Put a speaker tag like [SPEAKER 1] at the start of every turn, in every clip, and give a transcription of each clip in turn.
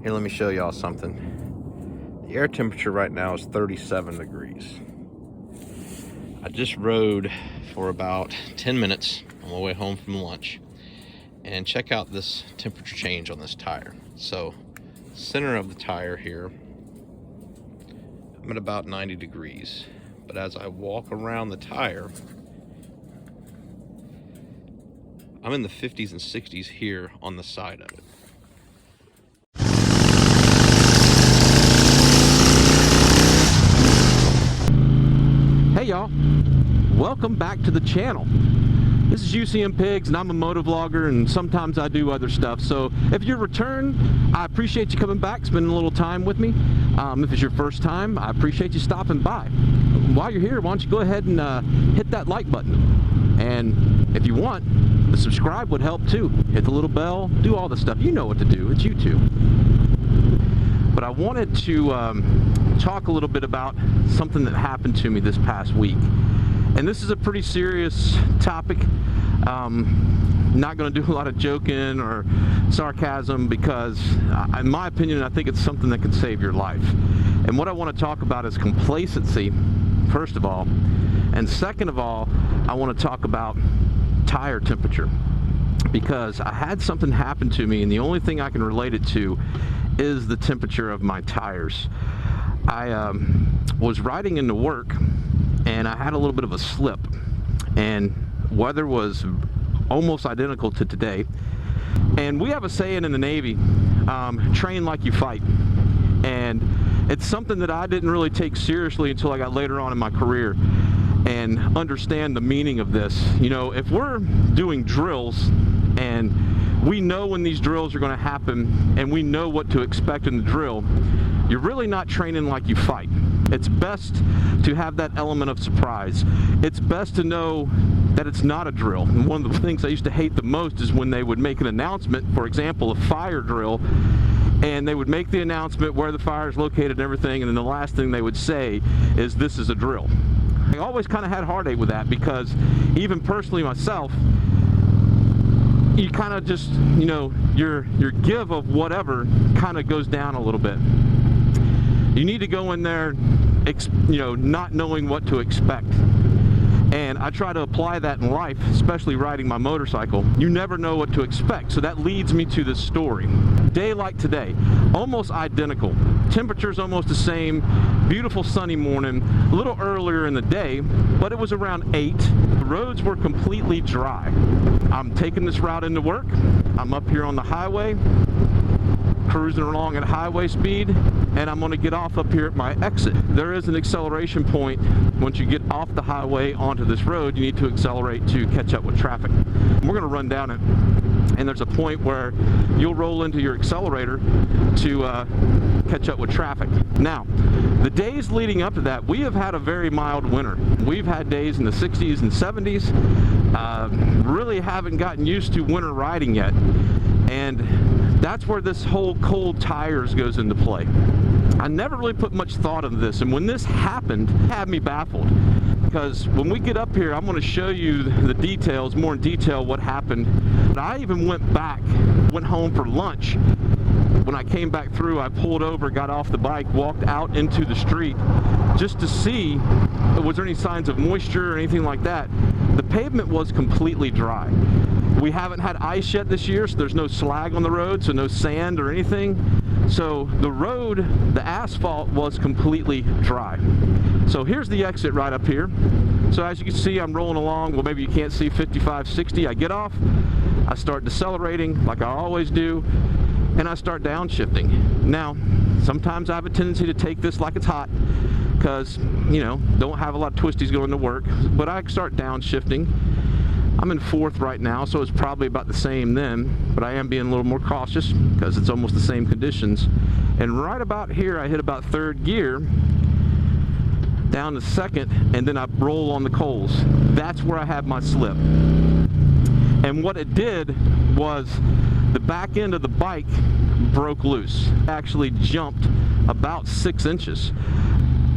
[SPEAKER 1] Here, let me show y'all something. The air temperature right now is 37 degrees. I just rode for about 10 minutes on my way home from lunch. And check out this temperature change on this tire. So, center of the tire here, I'm at about 90 degrees. But as I walk around the tire, I'm in the 50s and 60s here on the side of it.
[SPEAKER 2] Hey y'all, welcome back to the channel. This is UCM Pigs and I'm a motovlogger and sometimes I do other stuff. So if you're return, I appreciate you coming back, spending a little time with me. If it's your first time, I appreciate you stopping by. While you're here, why don't you go ahead and hit that like button. And if you want, the subscribe would help too. Hit the little bell, do all the stuff. You know what to do, it's YouTube. But I wanted to talk a little bit about something that happened to me this past week. And this is a pretty serious topic. Not going to do a lot of joking or sarcasm because, in my opinion, I think it's something that could save your life. And what I want to talk about is complacency, first of all. And second of all, I want to talk about tire temperature. Because I had something happen to me, and the only thing I can relate it to is the temperature of my tires. I was riding into work and I had a little bit of a slip, and weather was almost identical to today. And we have a saying in the Navy, train like you fight. And it's something that I didn't really take seriously until I got later on in my career and understand the meaning of this. You know, if we're doing drills and we know when these drills are going to happen and we know what to expect in the drill, you're really not training like you fight. It's best to have that element of surprise. It's best to know that it's not a drill. And one of the things I used to hate the most is when they would make an announcement, for example, a fire drill, and they would make the announcement where the fire is located and everything, and then the last thing they would say is, "This is a drill." I always kind of had heartache with that because even personally myself, you kind of just, you know, your give of whatever kind of goes down a little bit. You need to go in there, you know, not knowing what to expect. And I try to apply that in life, especially riding my motorcycle. You never know what to expect. So that leads me to this story. Day like today, almost identical. Temperature's almost the same. Beautiful sunny morning, a little earlier in the day, but it was around 8. The roads were completely dry. I'm taking this route into work. I'm up here on the highway, cruising along at highway speed, and I'm going to get off up here at my exit. There is an acceleration point. Once you get off the highway onto this road, you need to accelerate to catch up with traffic. And we're going to run down it, and there's a point where you'll roll into your accelerator to catch up with traffic. Now, the days leading up to that, we have had a very mild winter. We've had days in the 60s and 70s. Really haven't gotten used to winter riding yet. And that's where this whole cold tires goes into play. I never really put much thought into this, and when this happened, it had me baffled. Because when we get up here, I'm going to show you the details, more in detail what happened. But I even went home for lunch. When I came back through, I pulled over, got off the bike, walked out into the street just to see, was there any signs of moisture or anything like that. The pavement was completely dry. We haven't had ice yet this year, so there's no slag on the road, so no sand or anything. So the road, the asphalt was completely dry. So here's the exit right up here. So as you can see, I'm rolling along. Well, maybe you can't see 55, 60. I get off, I start decelerating like I always do, and I start downshifting. Now, sometimes I have a tendency to take this like it's hot because, you know, don't have a lot of twisties going to work, but I start downshifting. I'm in 4th right now, so it's probably about the same then, but I am being a little more cautious because it's almost the same conditions. And right about here, I hit about 3rd gear, down to 2nd, and then I roll on the coals. That's where I had my slip. And what it did was the back end of the bike broke loose. Actually jumped about 6 inches.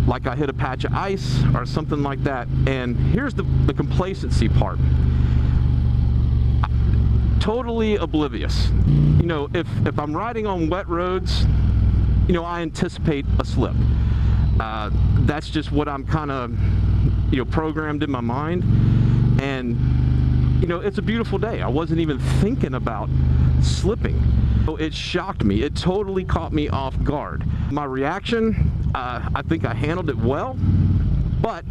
[SPEAKER 2] Like I hit a patch of ice or something like that. And here's the complacency part. totally oblivious. You know, if I'm riding on wet roads, you know, I anticipate a slip. That's just what I'm kind of, you know, programmed in my mind. And, you know, it's a beautiful day. I wasn't even thinking about slipping. So it shocked me. It totally caught me off guard. My reaction, I think I handled it well, but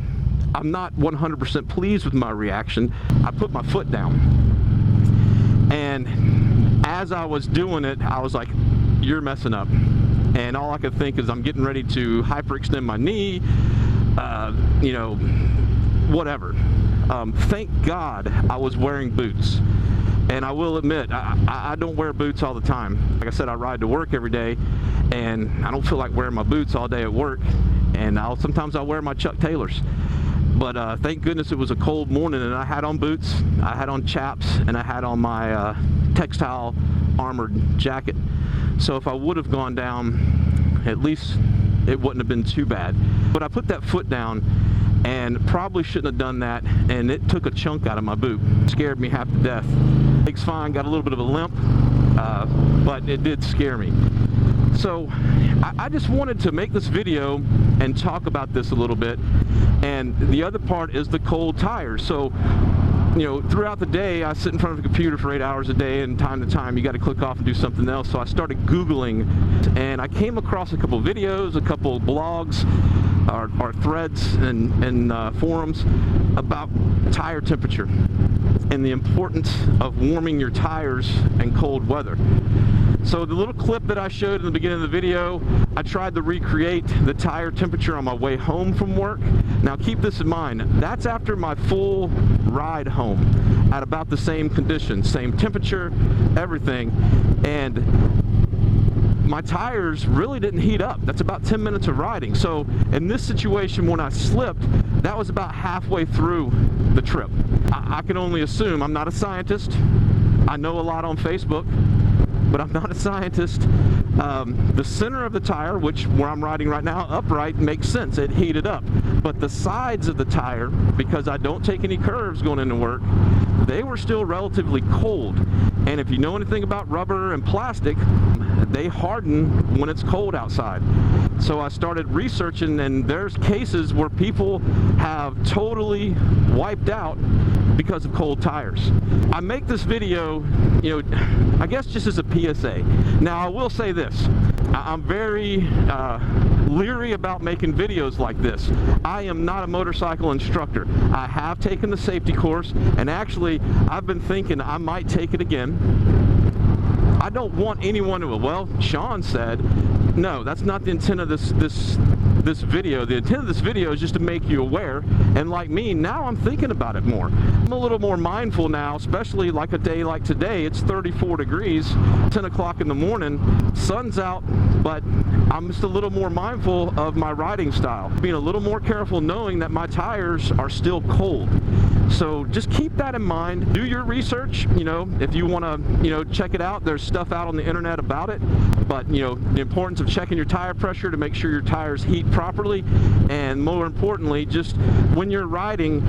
[SPEAKER 2] I'm not 100% pleased with my reaction. I put my foot down. And as I was doing it, I was like, you're messing up. And all I could think is I'm getting ready to hyperextend my knee, you know, whatever. Thank God I was wearing boots. And I will admit, I don't wear boots all the time. Like I said, I ride to work every day, and I don't feel like wearing my boots all day at work. And sometimes I'll wear my Chuck Taylors. But thank goodness it was a cold morning, and I had on boots, I had on chaps, and I had on my textile armored jacket. So if I would have gone down, at least it wouldn't have been too bad. But I put that foot down, and probably shouldn't have done that, and it took a chunk out of my boot. Scared me half to death. Leg's fine, got a little bit of a limp, but it did scare me. So I just wanted to make this video and talk about this a little bit. And the other part is the cold tires. So, you know, throughout the day, I sit in front of a computer for 8 hours a day, and time to time, you got to click off and do something else. So I started Googling, and I came across a couple videos, a couple blogs, or threads and forums about tire temperature and the importance of warming your tires in cold weather. So the little clip that I showed in the beginning of the video, I tried to recreate the tire temperature on my way home from work. Now keep this in mind, that's after my full ride home at about the same conditions, same temperature, everything. And my tires really didn't heat up. That's about 10 minutes of riding. So in this situation, when I slipped, that was about halfway through the trip. I can only assume, I'm not a scientist. I know a lot on Facebook, but I'm not a scientist. The center of the tire, where I'm riding right now, upright, makes sense. It heated up. But the sides of the tire, because I don't take any curves going into work, they were still relatively cold. And if you know anything about rubber and plastic, they harden when it's cold outside. So I started researching, and there's cases where people have totally wiped out because of cold tires. I make this video, you know, I guess just as a PSA. Now I will say this, I'm very leery about making videos like this. I am not a motorcycle instructor. I have taken the safety course, and actually I've been thinking I might take it again. I don't want anyone to, well, Sean said, no, that's not the intent of this video. The intent of this video is just to make you aware, and like me, now I'm thinking about it more. I'm a little more mindful now, especially like a day like today. It's 34 degrees, 10 o'clock in the morning, sun's out, but I'm just a little more mindful of my riding style. Being a little more careful, knowing that my tires are still cold. So just keep that in mind. Do your research, you know, if you want to, you know, check it out. There's stuff out on the internet about it, but, you know, the importance of checking your tire pressure to make sure your tires heat properly, and more importantly, just when you're riding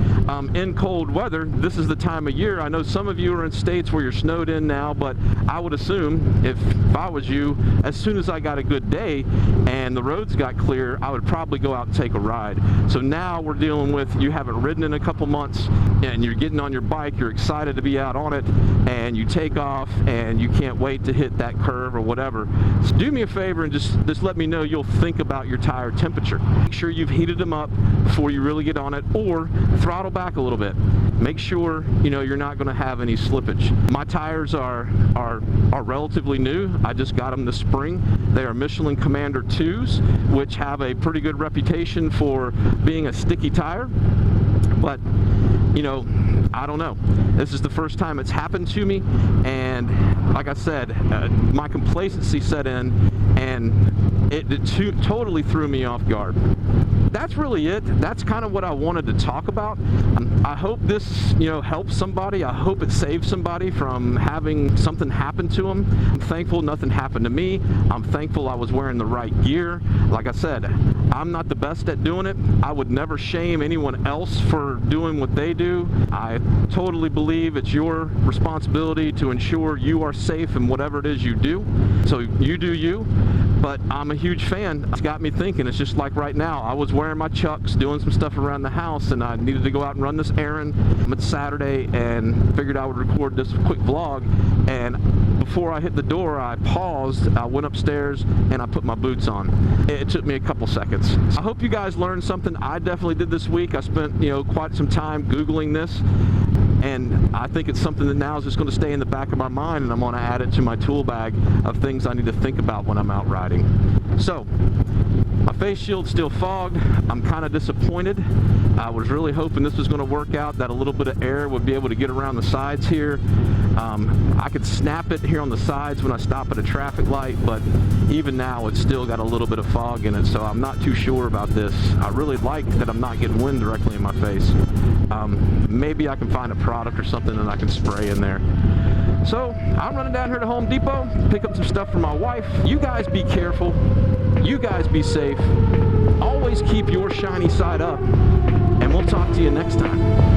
[SPEAKER 2] in cold weather, this is the time of year. I know some of you are in states where you're snowed in now, but I would assume if I was you, as soon as I got a good day and the roads got clear, I would probably go out and take a ride. So now we're dealing with, you haven't ridden in a couple months, and you're getting on your bike, you're excited to be out on it, and you take off and you can't wait to hit that curve or whatever. So do me a favor and just let me know you'll think about your tire temperature. Make sure you've heated them up before you really get on it, or throttle back a little bit. Make sure, you know, you're not going to have any slippage. My tires are relatively new. I just got them this spring. They are Michelin Commander 2s, which have a pretty good reputation for being a sticky tire. But, you know, I don't know. This is the first time it's happened to me, and like I said, my complacency set in, and it totally threw me off guard. That's really it. That's kind of what I wanted to talk about. I hope this, helps somebody. I hope it saves somebody from having something happen to them. I'm thankful nothing happened to me. I'm thankful I was wearing the right gear. Like I said, I'm not the best at doing it. I would never shame anyone else for doing what they do. I totally believe it's your responsibility to ensure you are safe in whatever it is you do. So you do you. But I'm a huge fan. It's got me thinking. It's just like right now, I was wearing my Chucks, doing some stuff around the house, and I needed to go out and run this errand. It's Saturday, and figured I would record this quick vlog. And before I hit the door, I paused, I went upstairs, and I put my boots on. It took me a couple seconds. I hope you guys learned something. I definitely did this week. I spent, quite some time Googling this. And I think it's something that now is just going to stay in the back of my mind, and I'm going to add it to my tool bag of things I need to think about when I'm out riding. So, my face shield's still fogged. I'm kind of disappointed. I was really hoping this was going to work out, that a little bit of air would be able to get around the sides here. I could snap it here on the sides when I stop at a traffic light, but even now it's still got a little bit of fog in it, so I'm not too sure about this. I really like that I'm not getting wind directly in my face. Maybe I can find a product or something that I can spray in there. So I'm running down here to Home Depot, pick up some stuff for my wife. You guys be careful. You guys be safe. Always keep your shiny side up, and we'll talk to you next time.